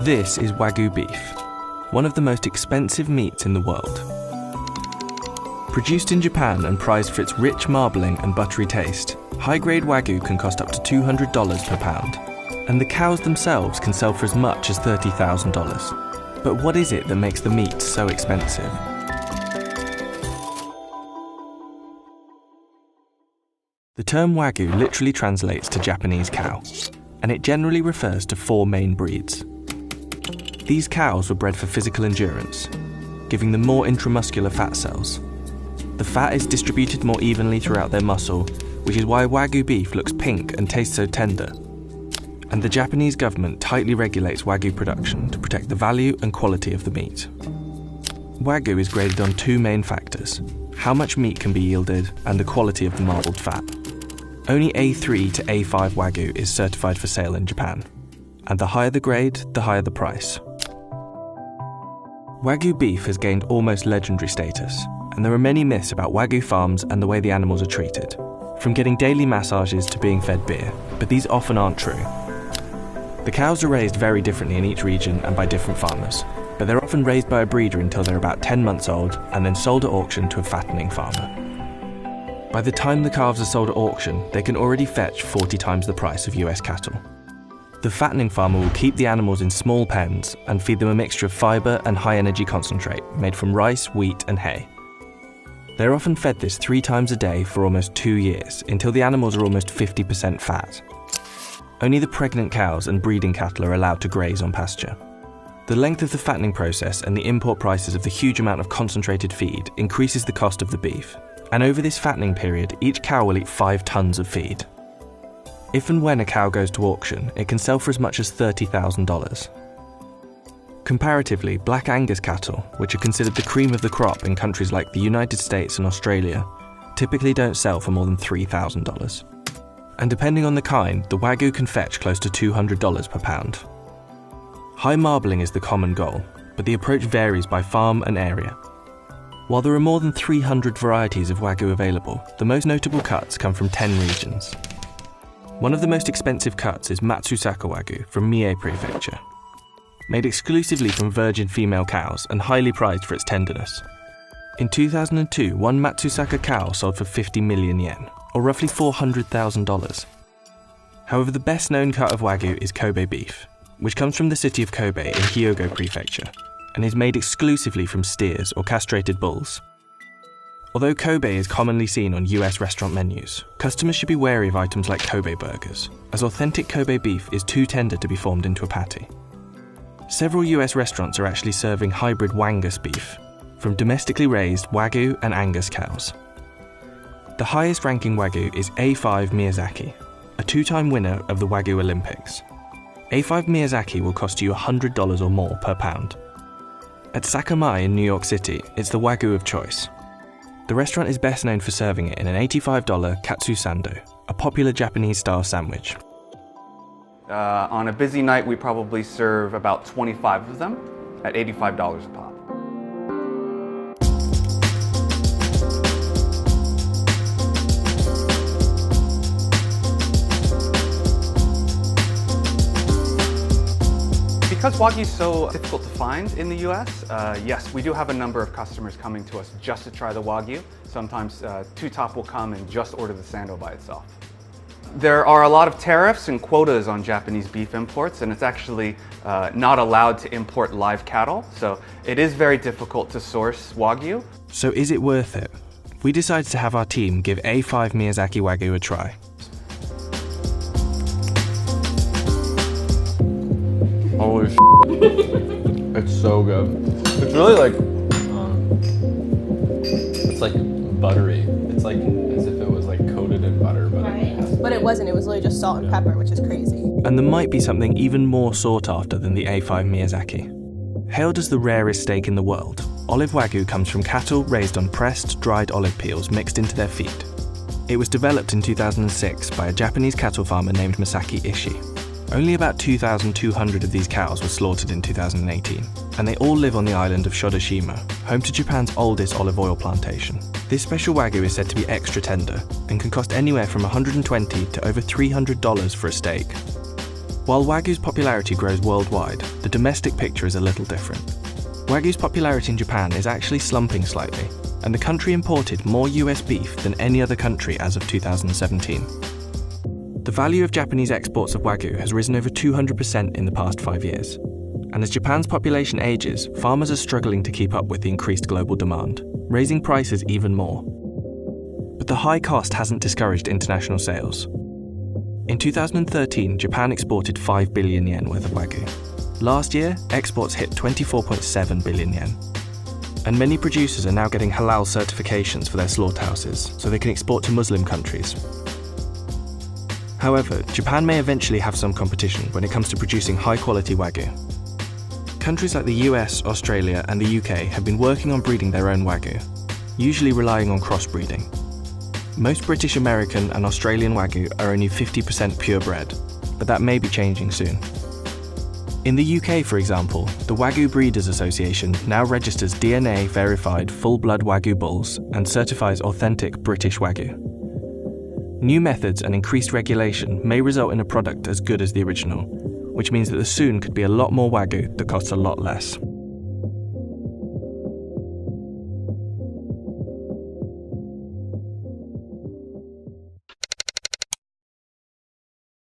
This is wagyu beef, one of the most expensive meats in the world. Produced in Japan and prized for its rich marbling and buttery taste, high-grade wagyu can cost up to $200 per pound, and the cows themselves can sell for as much as $30,000. But what is it that makes the meat so expensive? The term wagyu literally translates to Japanese cow, and it generally refers to 4 main breeds. These cows were bred for physical endurance, giving them more intramuscular fat cells. The fat is distributed more evenly throughout their muscle, which is why wagyu beef looks pink and tastes so tender. And the Japanese government tightly regulates wagyu production to protect the value and quality of the meat. Wagyu is graded on 2 main factors: how much meat can be yielded and the quality of the marbled fat. Only A3 to A5 wagyu is certified for sale in Japan, and the higher the grade, the higher the price. Wagyu beef has gained almost legendary status, and there are many myths about wagyu farms and the way the animals are treated, from getting daily massages to being fed beer, but these often aren't true. The cows are raised very differently in each region and by different farmers, but they're often raised by a breeder until they're about 10 months old and then sold at auction to a fattening farmer. By the time the calves are sold at auction, they can already fetch 40 times the price of US cattle. The fattening farmer will keep the animals in small pens and feed them a mixture of fibre and high-energy concentrate made from rice, wheat and hay. They're often fed this 3 times a day for almost 2 years, until the animals are almost 50% fat. Only the pregnant cows and breeding cattle are allowed to graze on pasture. The length of the fattening process and the import prices of the huge amount of concentrated feed increases the cost of the beef, and over this fattening period, each cow will eat 5 tons of feed. If and when a cow goes to auction, it can sell for as much as $30,000. Comparatively, Black Angus cattle, which are considered the cream of the crop in countries like the United States and Australia, typically don't sell for more than $3,000. And depending on the kind, the wagyu can fetch close to $200 per pound. High marbling is the common goal, but the approach varies by farm and area. While there are more than 300 varieties of wagyu available, the most notable cuts come from 10 regions. One of the most expensive cuts is Matsusaka Wagyu from Mie Prefecture. Made exclusively from virgin female cows and highly prized for its tenderness. In 2002, one Matsusaka cow sold for 50 million yen, or roughly $400,000. However, the best known cut of wagyu is Kobe beef, which comes from the city of Kobe in Hyogo Prefecture, and is made exclusively from steers or castrated bulls. Although Kobe is commonly seen on US restaurant menus, customers should be wary of items like Kobe burgers, as authentic Kobe beef is too tender to be formed into a patty. Several US restaurants are actually serving hybrid Wangus beef, from domestically raised Wagyu and Angus cows. The highest ranking Wagyu is A5 Miyazaki, a 2-time winner of the Wagyu Olympics. A5 Miyazaki will cost you $100 or more per pound. At Sakamai in New York City, it's the Wagyu of choice. The restaurant is best known for serving it in an $85 katsu sando, a popular Japanese-style sandwich. On a busy night, we probably serve about 25 of them at $85 a pop. Because Wagyu is so difficult to find in the US, yes, we do have a number of customers coming to us just to try the Wagyu. Sometimes Two Top will come and just order the sando by itself. There are a lot of tariffs and quotas on Japanese beef imports, and it's actually not allowed to import live cattle, so it is very difficult to source Wagyu. So is it worth it? We decided to have our team give A5 Miyazaki Wagyu a try. Holy it's so good. It's really like, it's like buttery. It's like as if it was like coated in butter, but right. But it wasn't, it was literally just salt and pepper, which is crazy. And there might be something even more sought after than the A5 Miyazaki. Hailed as the rarest steak in the world, olive wagyu comes from cattle raised on pressed, dried olive peels mixed into their feed. It was developed in 2006 by a Japanese cattle farmer named Masaki Ishii. Only about 2,200 of these cows were slaughtered in 2018, and they all live on the island of Shodoshima, home to Japan's oldest olive oil plantation. This special wagyu is said to be extra tender, and can cost anywhere from $120 to over $300 for a steak. While Wagyu's popularity grows worldwide, the domestic picture is a little different. Wagyu's popularity in Japan is actually slumping slightly, and the country imported more US beef than any other country as of 2017. The value of Japanese exports of Wagyu has risen over 200% in the past 5 years. And as Japan's population ages, farmers are struggling to keep up with the increased global demand, raising prices even more. But the high cost hasn't discouraged international sales. In 2013, Japan exported 5 billion yen worth of Wagyu. Last year, exports hit 24.7 billion yen. And many producers are now getting halal certifications for their slaughterhouses, so they can export to Muslim countries. However, Japan may eventually have some competition when it comes to producing high-quality Wagyu. Countries like the US, Australia, and the UK have been working on breeding their own Wagyu, usually relying on crossbreeding. Most British, American, and Australian Wagyu are only 50% purebred, but that may be changing soon. In the UK, for example, the Wagyu Breeders Association now registers DNA-verified full-blood Wagyu bulls and certifies authentic British Wagyu. New methods and increased regulation may result in a product as good as the original, which means that there soon could be a lot more Wagyu that costs a lot less.